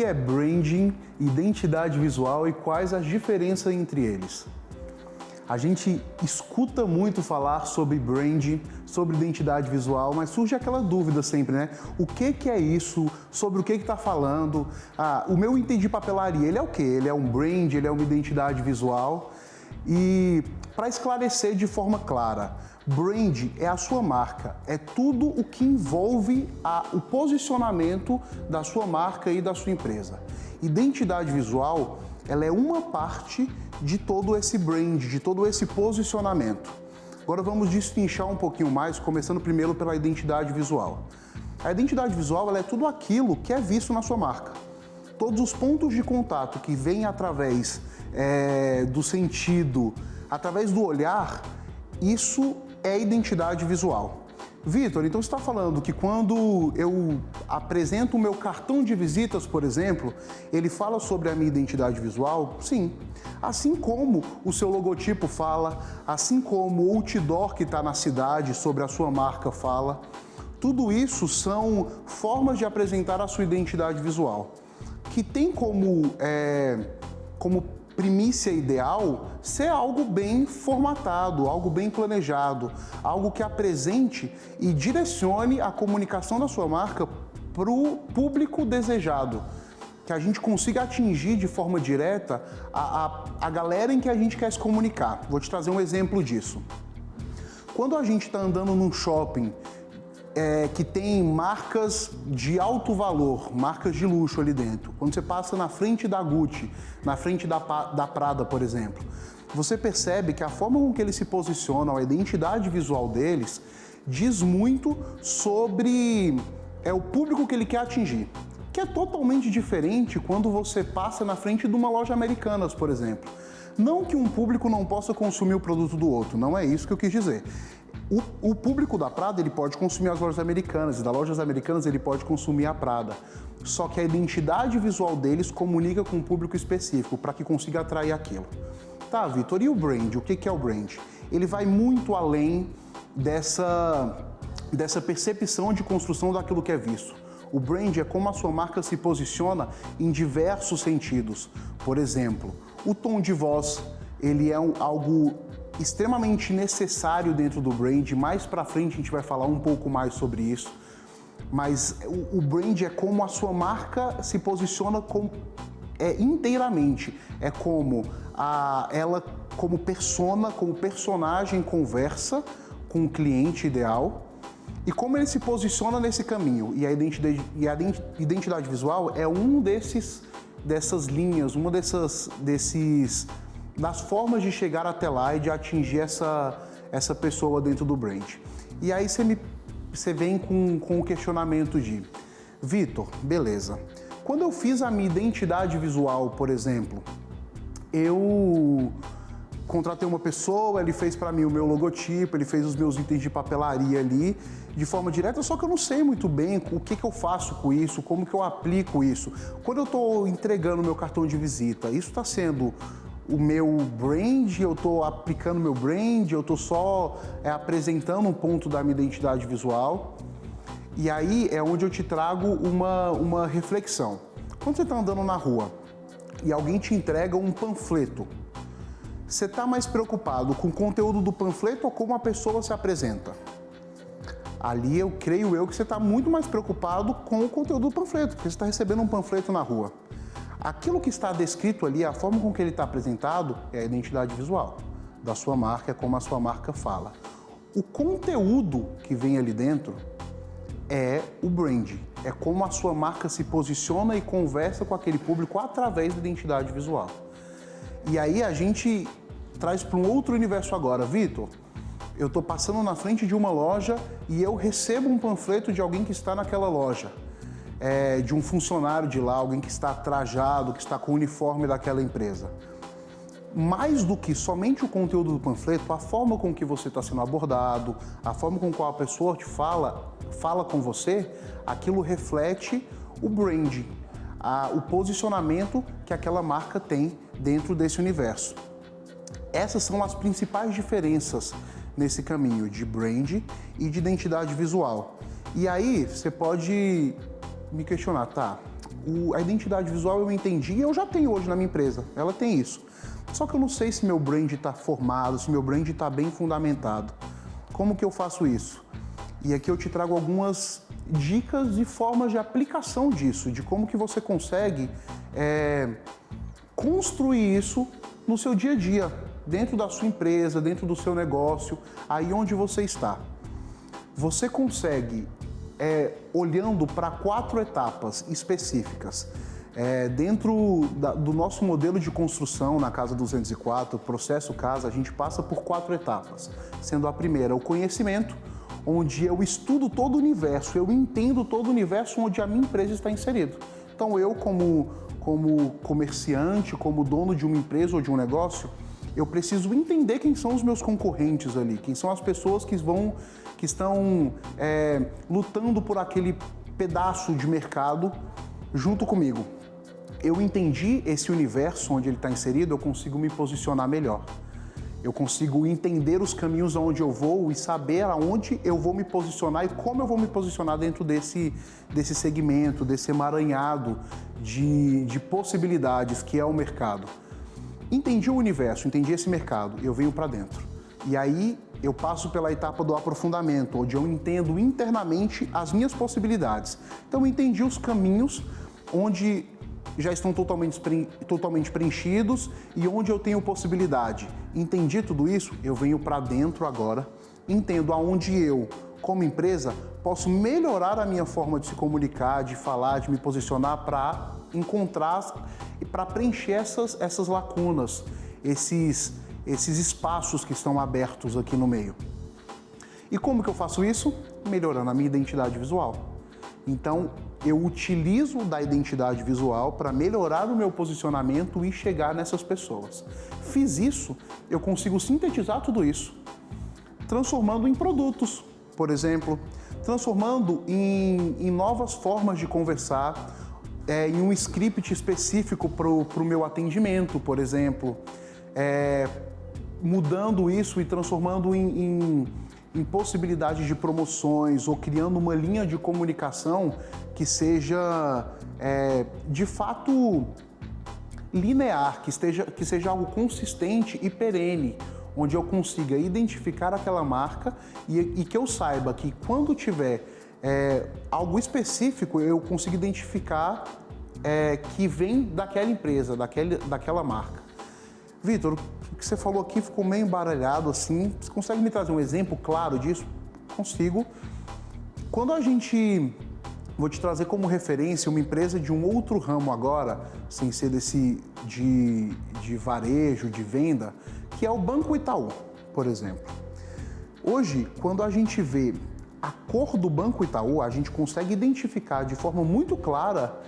é branding, identidade visual e quais as diferenças entre eles? A gente escuta muito falar sobre branding, sobre identidade visual, mas surge aquela dúvida sempre, né? O que é isso? Sobre o que está falando? O meu item de papelaria, ele é o quê? Ele é um brand, ele é uma identidade visual? E para esclarecer de forma clara, brand é a sua marca, é tudo o que envolve o posicionamento da sua marca e da sua empresa. Identidade visual, ela é uma parte de todo esse brand, de todo esse posicionamento. Agora vamos destrinchar um pouquinho mais, começando primeiro pela identidade visual. A identidade visual, ela é tudo aquilo que é visto na sua marca. Todos os pontos de contato que vêm através do sentido, através do olhar, isso é identidade visual. Vitor, então você está falando que quando eu apresento o meu cartão de visitas, por exemplo, ele fala sobre a minha identidade visual? Sim. Assim como o seu logotipo fala, assim como o outdoor que está na cidade sobre a sua marca fala, tudo isso são formas de apresentar a sua identidade visual, que tem como primícia ideal ser algo bem formatado, algo bem planejado, algo que apresente e direcione a comunicação da sua marca para o público desejado, que a gente consiga atingir de forma direta a galera em que a gente quer se comunicar. Vou te trazer um exemplo disso. Quando a gente está andando num shopping que tem marcas de alto valor, marcas de luxo ali dentro. Quando você passa na frente da Gucci, na frente da Prada, por exemplo, você percebe que a forma com que eles se posicionam, a identidade visual deles, diz muito sobre o público que ele quer atingir. Que é totalmente diferente quando você passa na frente de uma loja Americanas, por exemplo. Não que um público não possa consumir o produto do outro, não é isso que eu quis dizer. O público da Prada, ele pode consumir as lojas Americanas, e das lojas Americanas ele pode consumir a Prada. Só que a identidade visual deles comunica com um público específico, para que consiga atrair aquilo. Tá, Vitor, e o brand? O que é o brand? Ele vai muito além dessa percepção de construção daquilo que é visto. O brand é como a sua marca se posiciona em diversos sentidos. Por exemplo, o tom de voz, ele é algo extremamente necessário dentro do brand. Mais para frente a gente vai falar um pouco mais sobre isso. Mas o brand é como a sua marca se posiciona inteiramente. É como ela, como persona, como personagem, conversa com o cliente ideal e como ele se posiciona nesse caminho. E a identidade visual é dessas linhas, uma das formas de chegar até lá e de atingir essa pessoa dentro do brand. E aí você vem com o questionamento de: Vitor, beleza, quando eu fiz a minha identidade visual, por exemplo, eu contratei uma pessoa, ele fez para mim o meu logotipo, ele fez os meus itens de papelaria ali, de forma direta, só que eu não sei muito bem o que eu faço com isso, como que eu aplico isso. Quando eu estou entregando o meu cartão de visita, isso está sendo o meu brand, eu estou aplicando meu brand, eu estou só apresentando um ponto da minha identidade visual. E aí é onde eu te trago uma reflexão. Quando você está andando na rua e alguém te entrega um panfleto, você está mais preocupado com o conteúdo do panfleto ou como a pessoa se apresenta? Ali eu creio que você está muito mais preocupado com o conteúdo do panfleto, porque você está recebendo um panfleto na rua. Aquilo que está descrito ali, a forma com que ele está apresentado, é a identidade visual da sua marca, é como a sua marca fala. O conteúdo que vem ali dentro é o brand, é como a sua marca se posiciona e conversa com aquele público através da identidade visual. E aí a gente traz para um outro universo agora. Vitor, eu estou passando na frente de uma loja e eu recebo um panfleto de alguém que está naquela loja. De um funcionário de lá, alguém que está trajado, que está com o uniforme daquela empresa. Mais do que somente o conteúdo do panfleto, a forma com que você está sendo abordado, a forma com qual a pessoa te fala com você, aquilo reflete o brand, o posicionamento que aquela marca tem dentro desse universo. Essas são as principais diferenças nesse caminho de brand e de identidade visual. E aí você pode me questionar, tá? a identidade visual eu entendi e eu já tenho hoje na minha empresa, ela tem isso. Só que eu não sei se meu brand está formado, se meu brand está bem fundamentado. Como que eu faço isso? E aqui eu te trago algumas dicas e formas de aplicação disso, de como que você consegue construir isso no seu dia a dia, dentro da sua empresa, dentro do seu negócio, aí onde você está. Você consegue, olhando para 4 etapas específicas, dentro do nosso modelo de construção na Casa 204, processo Casa, a gente passa por 4 etapas, sendo a primeira o conhecimento, onde eu estudo todo o universo, eu entendo todo o universo onde a minha empresa está inserida. Então eu, como comerciante, como dono de uma empresa ou de um negócio, eu preciso entender quem são os meus concorrentes ali, quem são as pessoas que estão lutando por aquele pedaço de mercado junto comigo. Eu entendi esse universo onde ele está inserido, eu consigo me posicionar melhor. Eu consigo entender os caminhos aonde eu vou e saber aonde eu vou me posicionar e como eu vou me posicionar dentro desse segmento, desse emaranhado de possibilidades que é o mercado. Entendi o universo, entendi esse mercado, eu venho para dentro. E aí eu passo pela etapa do aprofundamento, onde eu entendo internamente as minhas possibilidades. Então eu entendi os caminhos onde já estão totalmente preenchidos e onde eu tenho possibilidade. Entendi tudo isso, eu venho para dentro agora, entendo aonde eu, como empresa, posso melhorar a minha forma de se comunicar, de falar, de me posicionar para encontrar e para preencher essas lacunas, esses espaços que estão abertos aqui no meio. E como que eu faço isso? Melhorando a minha identidade visual. Então, eu utilizo da identidade visual para melhorar o meu posicionamento e chegar nessas pessoas. Fiz isso, eu consigo sintetizar tudo isso, transformando em produtos, por exemplo, transformando em novas formas de conversar, em um script específico para o meu atendimento, por exemplo, mudando isso e transformando em possibilidades de promoções ou criando uma linha de comunicação que seja de fato linear, que seja algo consistente e perene, onde eu consiga identificar aquela marca e que eu saiba que quando tiver algo específico eu consigo identificar que vem daquela empresa, daquela marca. Vitor, o que você falou aqui ficou meio embaralhado assim. Você consegue me trazer um exemplo claro disso? Consigo. Quando vou te trazer como referência uma empresa de um outro ramo agora, sem ser desse de varejo, de venda, que é o Banco Itaú, por exemplo. Hoje, quando a gente vê a cor do Banco Itaú, a gente consegue identificar de forma muito clara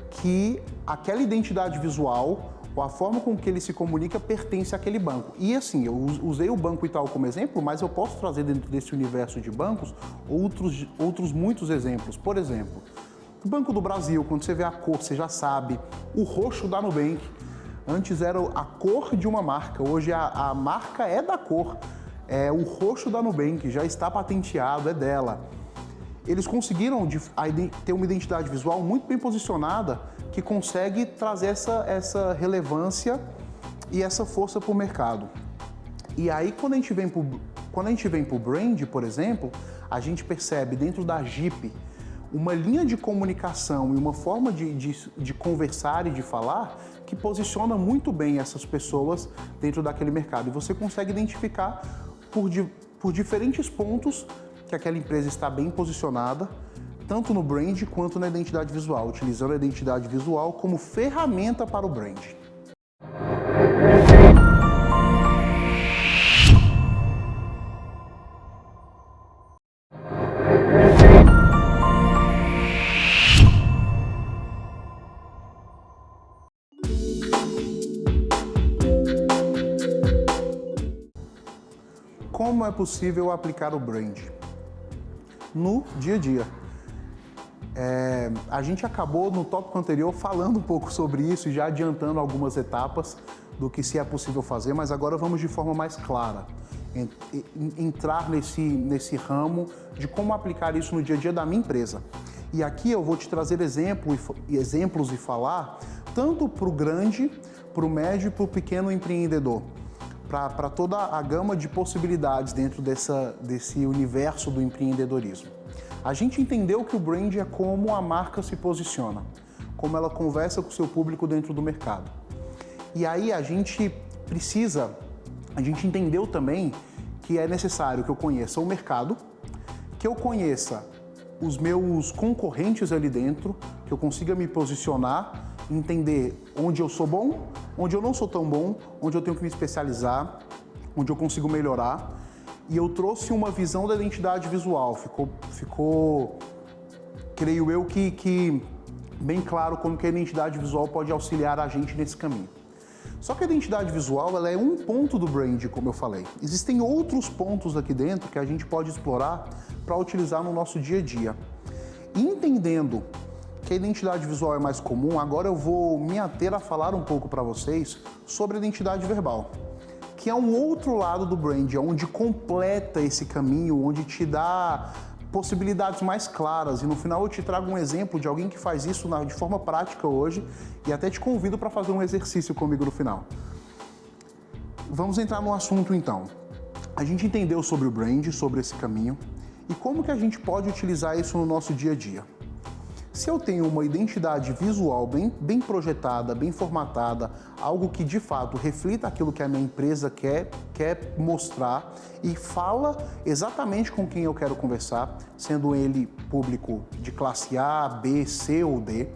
que aquela identidade visual ou a forma com que ele se comunica pertence àquele banco. E assim, eu usei o Banco Itaú como exemplo, mas eu posso trazer dentro desse universo de bancos outros muitos exemplos. Por exemplo, o Banco do Brasil, quando você vê a cor, você já sabe, o roxo da Nubank. Antes era a cor de uma marca, hoje a marca é da cor. O roxo da Nubank já está patenteado, é dela. Eles conseguiram ter uma identidade visual muito bem posicionada que consegue trazer essa relevância e essa força para o mercado. E aí, quando a gente vem para o brand, por exemplo, a gente percebe dentro da Jeep uma linha de comunicação e uma forma de conversar e de falar que posiciona muito bem essas pessoas dentro daquele mercado. E você consegue identificar por diferentes pontos que aquela empresa está bem posicionada, tanto no brand quanto na identidade visual, utilizando a identidade visual como ferramenta para o brand. Como é possível aplicar o brand? No dia a dia. A gente acabou no tópico anterior falando um pouco sobre isso e já adiantando algumas etapas do que se é possível fazer, mas agora vamos de forma mais clara entrar nesse ramo de como aplicar isso no dia a dia da minha empresa. E aqui eu vou te trazer exemplos e falar tanto para o grande, para o médio e para o pequeno empreendedor, para toda a gama de possibilidades dentro desse universo do empreendedorismo. A gente entendeu que o brand é como a marca se posiciona, como ela conversa com o seu público dentro do mercado. E aí a gente entendeu também que é necessário que eu conheça o mercado, que eu conheça os meus concorrentes ali dentro, que eu consiga me posicionar, entender onde eu sou bom, onde eu não sou tão bom, onde eu tenho que me especializar, onde eu consigo melhorar. E eu trouxe uma visão da identidade visual. Ficou creio eu, que bem claro como que a identidade visual pode auxiliar a gente nesse caminho. Só que a identidade visual ela é um ponto do brand, como eu falei. Existem outros pontos aqui dentro que a gente pode explorar para utilizar no nosso dia a dia. E entendendo que a identidade visual é mais comum, agora eu vou me ater a falar um pouco para vocês sobre a identidade verbal, que é um outro lado do brand, onde completa esse caminho, onde te dá possibilidades mais claras. E no final eu te trago um exemplo de alguém que faz isso de forma prática hoje e até te convido para fazer um exercício comigo no final. Vamos entrar no assunto então. A gente entendeu sobre o brand, sobre esse caminho e como que a gente pode utilizar isso no nosso dia a dia. Se eu tenho uma identidade visual bem projetada, bem formatada, algo que de fato reflita aquilo que a minha empresa quer mostrar e fala exatamente com quem eu quero conversar, sendo ele público de classe A, B, C ou D.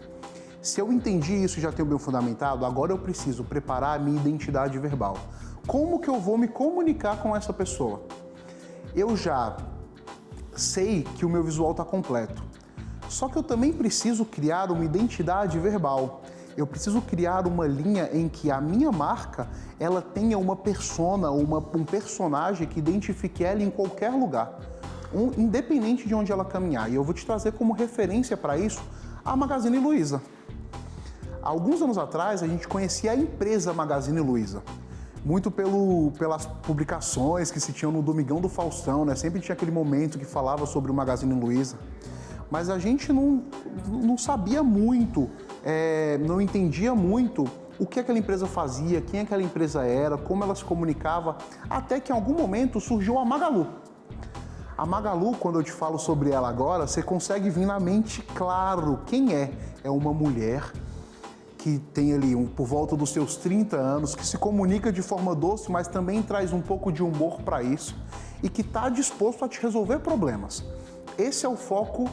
Se eu entendi isso e já tenho bem fundamentado, agora eu preciso preparar a minha identidade verbal. Como que eu vou me comunicar com essa pessoa? Eu já sei que o meu visual está completo. Só que eu também preciso criar uma identidade verbal. Eu preciso criar uma linha em que a minha marca ela tenha uma persona, um personagem que identifique ela em qualquer lugar, independente de onde ela caminhar. E eu vou te trazer como referência para isso a Magazine Luiza. Alguns anos atrás a gente conhecia a empresa Magazine Luiza, muito pelas publicações que se tinham no Domingão do Faustão, né? Sempre tinha aquele momento que falava sobre o Magazine Luiza. Mas a gente não sabia muito, não entendia muito o que aquela empresa fazia, quem aquela empresa era, como ela se comunicava, até que em algum momento surgiu a Magalu. A Magalu, quando eu te falo sobre ela agora, você consegue vir na mente claro quem é. É uma mulher que tem ali por volta dos seus 30 anos, que se comunica de forma doce, mas também traz um pouco de humor para isso e que está disposto a te resolver problemas. Esse é o foco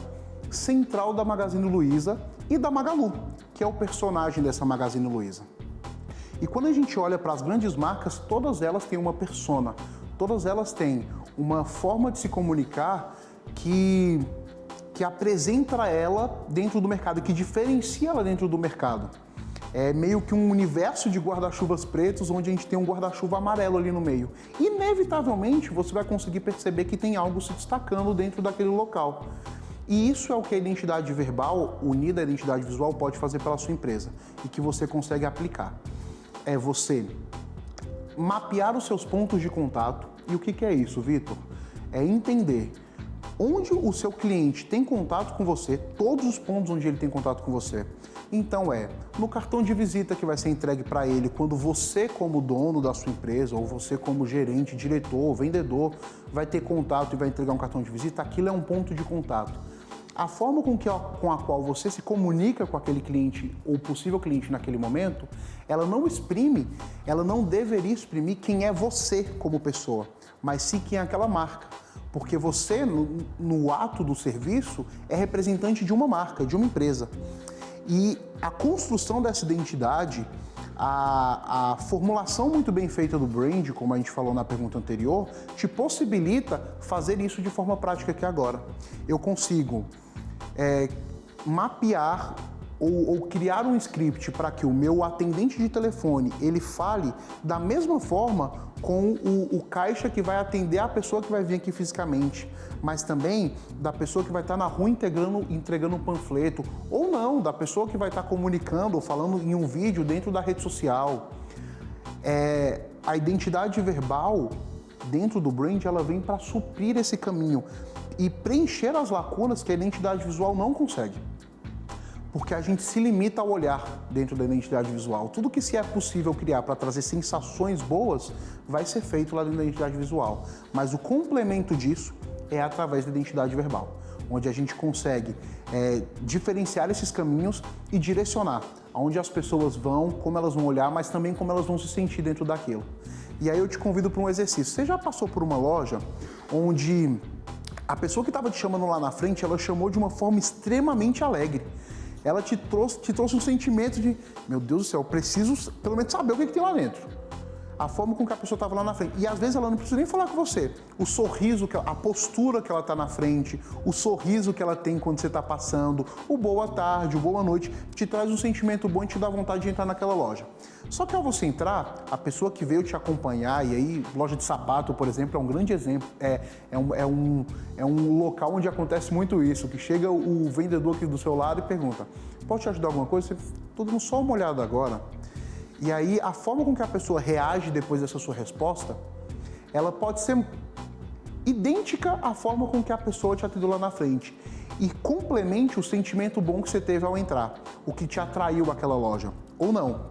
central da Magazine Luiza e da Magalu, que é o personagem dessa Magazine Luiza. E quando a gente olha para as grandes marcas, todas elas têm uma persona, todas elas têm uma forma de se comunicar que apresenta ela dentro do mercado, que diferencia ela dentro do mercado. É meio que um universo de guarda-chuvas pretos, onde a gente tem um guarda-chuva amarelo ali no meio. Inevitavelmente, você vai conseguir perceber que tem algo se destacando dentro daquele local. E isso é o que a identidade verbal, unida à identidade visual, pode fazer pela sua empresa e que você consegue aplicar. É você mapear os seus pontos de contato. E o que é isso, Vitor? É entender onde o seu cliente tem contato com você, todos os pontos onde ele tem contato com você. Então no cartão de visita que vai ser entregue para ele quando você como dono da sua empresa ou você como gerente, diretor, vendedor vai ter contato e vai entregar um cartão de visita, aquilo é um ponto de contato. A forma com a qual você se comunica com aquele cliente ou possível cliente naquele momento, ela não deveria exprimir quem é você como pessoa, mas sim quem é aquela marca. Porque você, no ato do serviço, é representante de uma marca, de uma empresa. E a construção dessa identidade, a formulação muito bem feita do brand, como a gente falou na pergunta anterior, te possibilita fazer isso de forma prática aqui agora. Eu consigo mapear ou criar um script para que o meu atendente de telefone ele fale da mesma forma com o caixa que vai atender a pessoa que vai vir aqui fisicamente, mas também da pessoa que vai estar na rua entregando um panfleto, ou não, da pessoa que vai estar comunicando ou falando em um vídeo dentro da rede social. A identidade verbal dentro do brand, ela vem para suprir esse caminho. e preencher as lacunas que a identidade visual não consegue. Porque a gente se limita ao olhar dentro da identidade visual. Tudo que se é possível criar para trazer sensações boas vai ser feito lá dentro da identidade visual. Mas o complemento disso é através da identidade verbal, onde a gente consegue diferenciar esses caminhos e direcionar aonde as pessoas vão, como elas vão olhar, mas também como elas vão se sentir dentro daquilo. E aí eu te convido para um exercício. Você já passou por uma loja onde a pessoa que estava te chamando lá na frente, ela chamou de uma forma extremamente alegre. Ela te trouxe um sentimento de, meu Deus do céu, eu preciso pelo menos saber o que tem lá dentro. A forma com que a pessoa estava lá na frente. E às vezes ela não precisa nem falar com você. O sorriso, a postura que ela está na frente, o sorriso que ela tem quando você está passando, o boa tarde, o boa noite, te traz um sentimento bom e te dá vontade de entrar naquela loja. Só que ao você entrar, a pessoa que veio te acompanhar, e aí loja de sapato, por exemplo, é um grande exemplo, é um local onde acontece muito isso, que chega o vendedor aqui do seu lado e pergunta, pode te ajudar alguma coisa? Você, tô dando só uma olhada agora. E aí, a forma com que a pessoa reage depois dessa sua resposta, ela pode ser idêntica à forma com que a pessoa te atendeu lá na frente. E complemente o sentimento bom que você teve ao entrar, o que te atraiu àquela loja, ou não.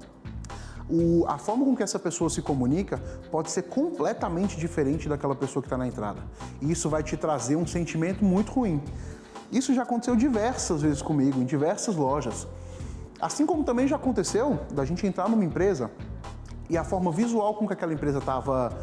A forma com que essa pessoa se comunica pode ser completamente diferente daquela pessoa que está na entrada. E isso vai te trazer um sentimento muito ruim. Isso já aconteceu diversas vezes comigo, em diversas lojas. Assim como também já aconteceu da gente entrar numa empresa e a forma visual com que aquela empresa estava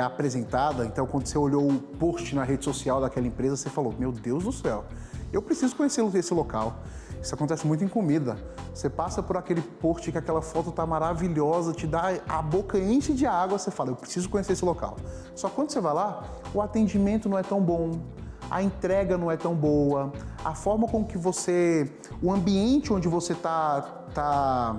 apresentada, então quando você olhou o post na rede social daquela empresa, você falou, meu Deus do céu, eu preciso conhecer esse local. Isso acontece muito em comida. Você passa por aquele post que aquela foto tá maravilhosa, te dá, a boca enche de água, você fala, eu preciso conhecer esse local. Só que quando você vai lá, o atendimento não é tão bom, a entrega não é tão boa, a forma com que o ambiente onde você está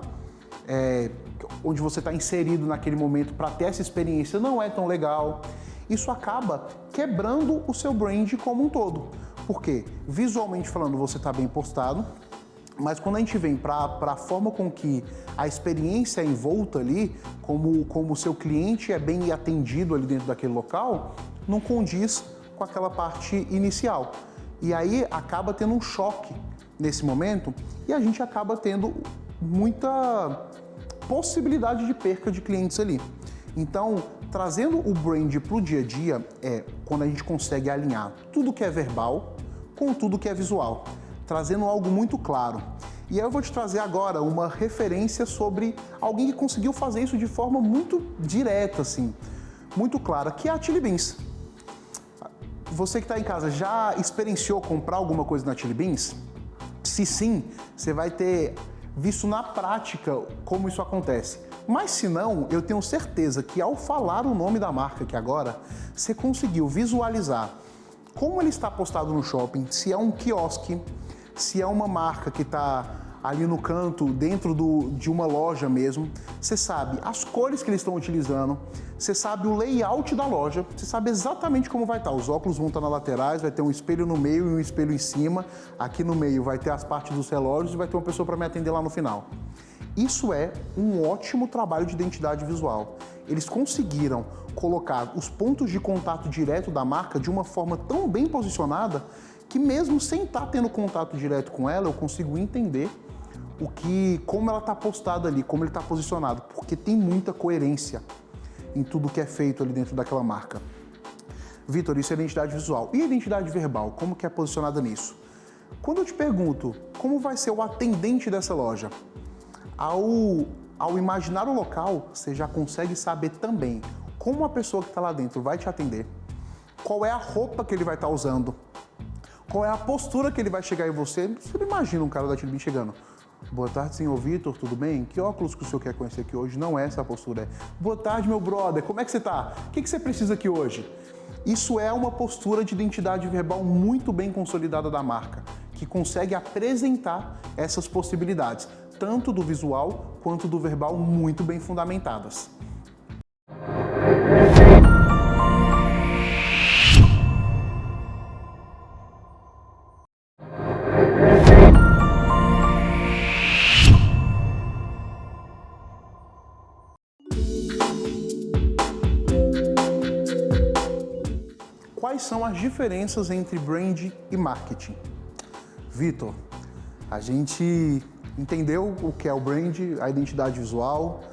inserido naquele momento para ter essa experiência não é tão legal. Isso acaba quebrando o seu brand como um todo. Porque, visualmente falando, você está bem postado, mas quando a gente vem para a forma com que a experiência é envolta ali, como o seu cliente é bem atendido ali dentro daquele local, não condiz com aquela parte inicial. E aí acaba tendo um choque nesse momento e a gente acaba tendo muita possibilidade de perca de clientes ali. Então, trazendo o brand para o dia a dia é quando a gente consegue alinhar tudo que é verbal com tudo que é visual, trazendo algo muito claro. E aí eu vou te trazer agora uma referência sobre alguém que conseguiu fazer isso de forma muito direta, assim, muito clara, que é a Chili Beans. Você que está em casa já experienciou comprar alguma coisa na Chili Beans? Se sim, você vai ter visto na prática como isso acontece. Mas se não, eu tenho certeza que ao falar o nome da marca aqui agora, você conseguiu visualizar como ele está postado no shopping, se é um quiosque, se é uma marca que está ali no canto, dentro de uma loja mesmo, você sabe as cores que eles estão utilizando, você sabe o layout da loja, você sabe exatamente como vai estar. Os óculos vão estar nas laterais, vai ter um espelho no meio e um espelho em cima. Aqui no meio vai ter as partes dos relógios e vai ter uma pessoa para me atender lá no final. Isso é um ótimo trabalho de identidade visual. Eles conseguiram colocar os pontos de contato direto da marca de uma forma tão bem posicionada que mesmo sem estar tendo contato direto com ela, eu consigo entender como ela está postada ali, como ele está posicionado, porque tem muita coerência em tudo que é feito ali dentro daquela marca. Vitor, isso é identidade visual. E a identidade verbal, como que é posicionada nisso? Quando eu te pergunto como vai ser o atendente dessa loja, ao imaginar o local, você já consegue saber também como a pessoa que está lá dentro vai te atender, qual é a roupa que ele vai estar usando, qual é a postura que ele vai chegar em você. Você não imagina um cara da Chili Beans chegando. Boa tarde, senhor Vitor, tudo bem? Que óculos que o senhor quer conhecer aqui hoje? Não é essa a postura, é boa tarde, meu brother, como é que você tá? O que você precisa aqui hoje? Isso é uma postura de identidade verbal muito bem consolidada da marca, que consegue apresentar essas possibilidades, tanto do visual quanto do verbal, muito bem fundamentadas. quais são as diferenças entre brand e marketing. Vitor, a gente entendeu o que é o brand, a identidade visual,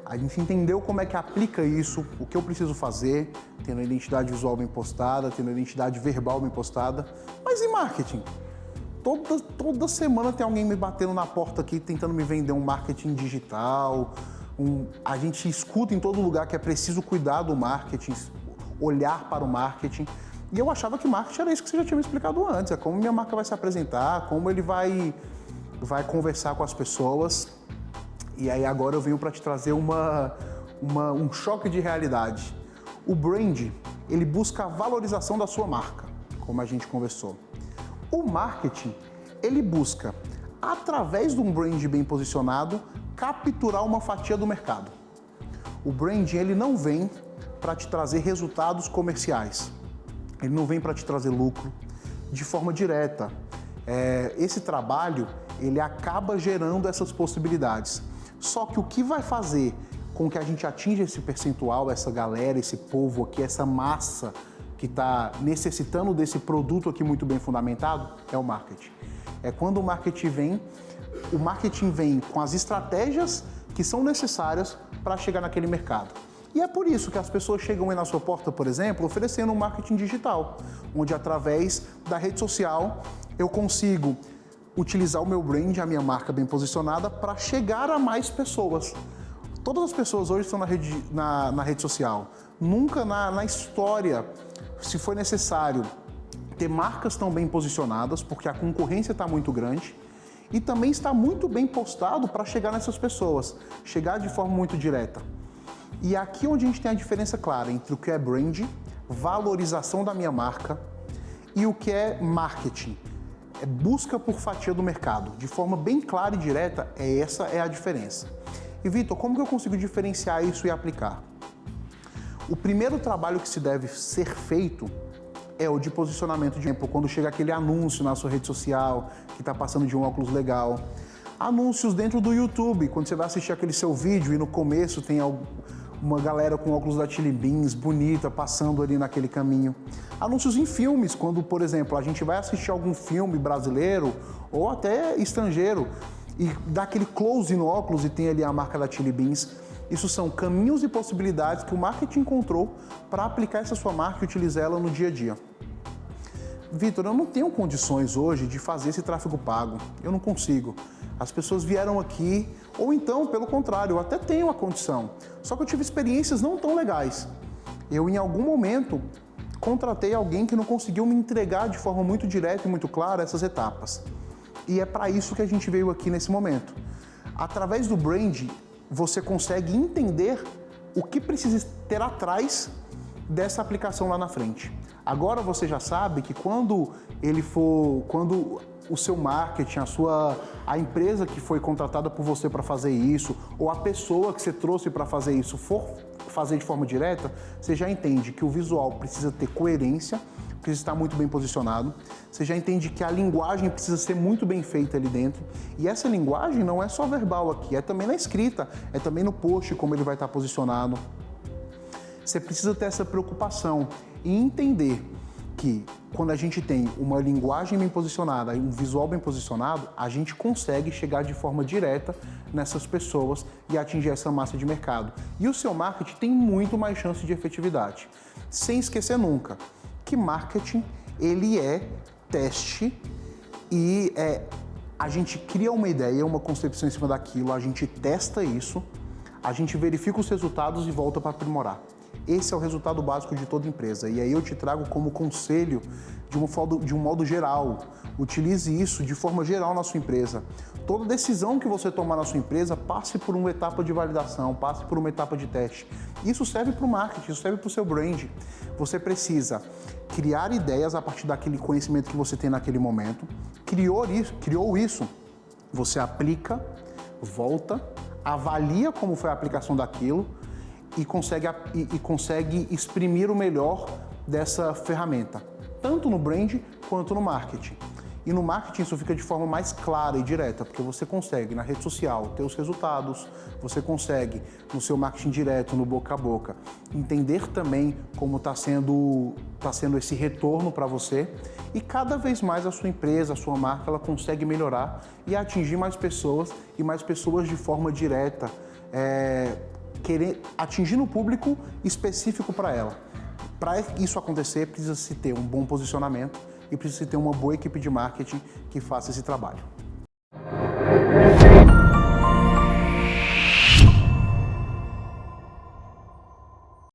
a gente entendeu como é que aplica isso, o que eu preciso fazer, tendo a identidade visual bem postada, tendo a identidade verbal bem postada, mas e marketing? Toda semana tem alguém me batendo na porta aqui, tentando me vender um marketing digital, a gente escuta em todo lugar que é preciso cuidar do marketing, olhar para o marketing. E eu achava que marketing era isso que você já tinha me explicado antes, é como minha marca vai se apresentar, como ele vai conversar com as pessoas. E aí agora eu venho para te trazer um choque de realidade. O brand, ele busca a valorização da sua marca, como a gente conversou. O marketing, ele busca, através de um brand bem posicionado, capturar uma fatia do mercado. O brand, ele não vem para te trazer resultados comerciais. Ele não vem para te trazer lucro de forma direta. Esse trabalho, ele acaba gerando essas possibilidades. Só que o que vai fazer com que a gente atinja esse percentual, essa galera, esse povo aqui, essa massa que está necessitando desse produto aqui muito bem fundamentado, é o marketing. É quando o marketing vem com as estratégias que são necessárias para chegar naquele mercado. E é por isso que as pessoas chegam aí na sua porta, por exemplo, oferecendo um marketing digital, onde através da rede social eu consigo utilizar o meu brand, a minha marca bem posicionada, para chegar a mais pessoas. Todas as pessoas hoje estão na rede social. Nunca na história, se foi necessário ter marcas tão bem posicionadas, porque a concorrência está muito grande, e também está muito bem postado para chegar nessas pessoas, chegar de forma muito direta. E aqui onde a gente tem a diferença clara entre o que é brand, valorização da minha marca, e o que é marketing, busca por fatia do mercado. De forma bem clara e direta, essa é a diferença. E Vitor, como que eu consigo diferenciar isso e aplicar? O primeiro trabalho que se deve ser feito é o de posicionamento de exemplo, quando chega aquele anúncio na sua rede social, que está passando de um óculos legal. Anúncios dentro do YouTube, quando você vai assistir aquele seu vídeo e no começo tem uma galera com óculos da Chili Beans, bonita, passando ali naquele caminho. Anúncios em filmes, quando, por exemplo, a gente vai assistir algum filme brasileiro ou até estrangeiro e dá aquele close no óculos e tem ali a marca da Chili Beans. Isso são caminhos e possibilidades que o marketing encontrou para aplicar essa sua marca e utilizar ela no dia a dia. Vitor, eu não tenho condições hoje de fazer esse tráfego pago. Eu não consigo. As pessoas vieram aqui, ou então, pelo contrário, eu até tenho a condição. Só que eu tive experiências não tão legais. Eu, em algum momento, contratei alguém que não conseguiu me entregar de forma muito direta e muito clara essas etapas. E é para isso que a gente veio aqui nesse momento. Através do brand, você consegue entender o que precisa ter atrás dessa aplicação lá na frente. Agora você já sabe que quando o seu marketing, a empresa que foi contratada por você para fazer isso, ou a pessoa que você trouxe para fazer isso for fazer de forma direta, você já entende que o visual precisa ter coerência, precisa estar muito bem posicionado, você já entende que a linguagem precisa ser muito bem feita ali dentro, e essa linguagem não é só verbal aqui, é também na escrita, é também no post, como ele vai estar posicionado. Você precisa ter essa preocupação e entender que quando a gente tem uma linguagem bem posicionada e um visual bem posicionado, a gente consegue chegar de forma direta nessas pessoas e atingir essa massa de mercado. E o seu marketing tem muito mais chance de efetividade. Sem esquecer nunca que marketing, ele é teste e a gente cria uma ideia, uma concepção em cima daquilo, a gente testa isso, a gente verifica os resultados e volta para aprimorar. Esse é o resultado básico de toda empresa. E aí eu te trago como conselho, de um modo geral. Utilize isso de forma geral na sua empresa. Toda decisão que você tomar na sua empresa, passe por uma etapa de validação, passe por uma etapa de teste. Isso serve para o marketing, isso serve para o seu brand. Você precisa criar ideias a partir daquele conhecimento que você tem naquele momento. Criou isso, você aplica, volta, avalia como foi a aplicação daquilo, e consegue exprimir o melhor dessa ferramenta, tanto no brand quanto no marketing. E no marketing isso fica de forma mais clara e direta, porque você consegue na rede social ter os resultados, você consegue no seu marketing direto, no boca a boca, entender também como está sendo esse retorno para você, e cada vez mais a sua empresa, a sua marca, ela consegue melhorar e atingir mais pessoas, e mais pessoas de forma direta, atingindo um público específico para ela. Para isso acontecer, precisa-se ter um bom posicionamento e precisa ter uma boa equipe de marketing que faça esse trabalho.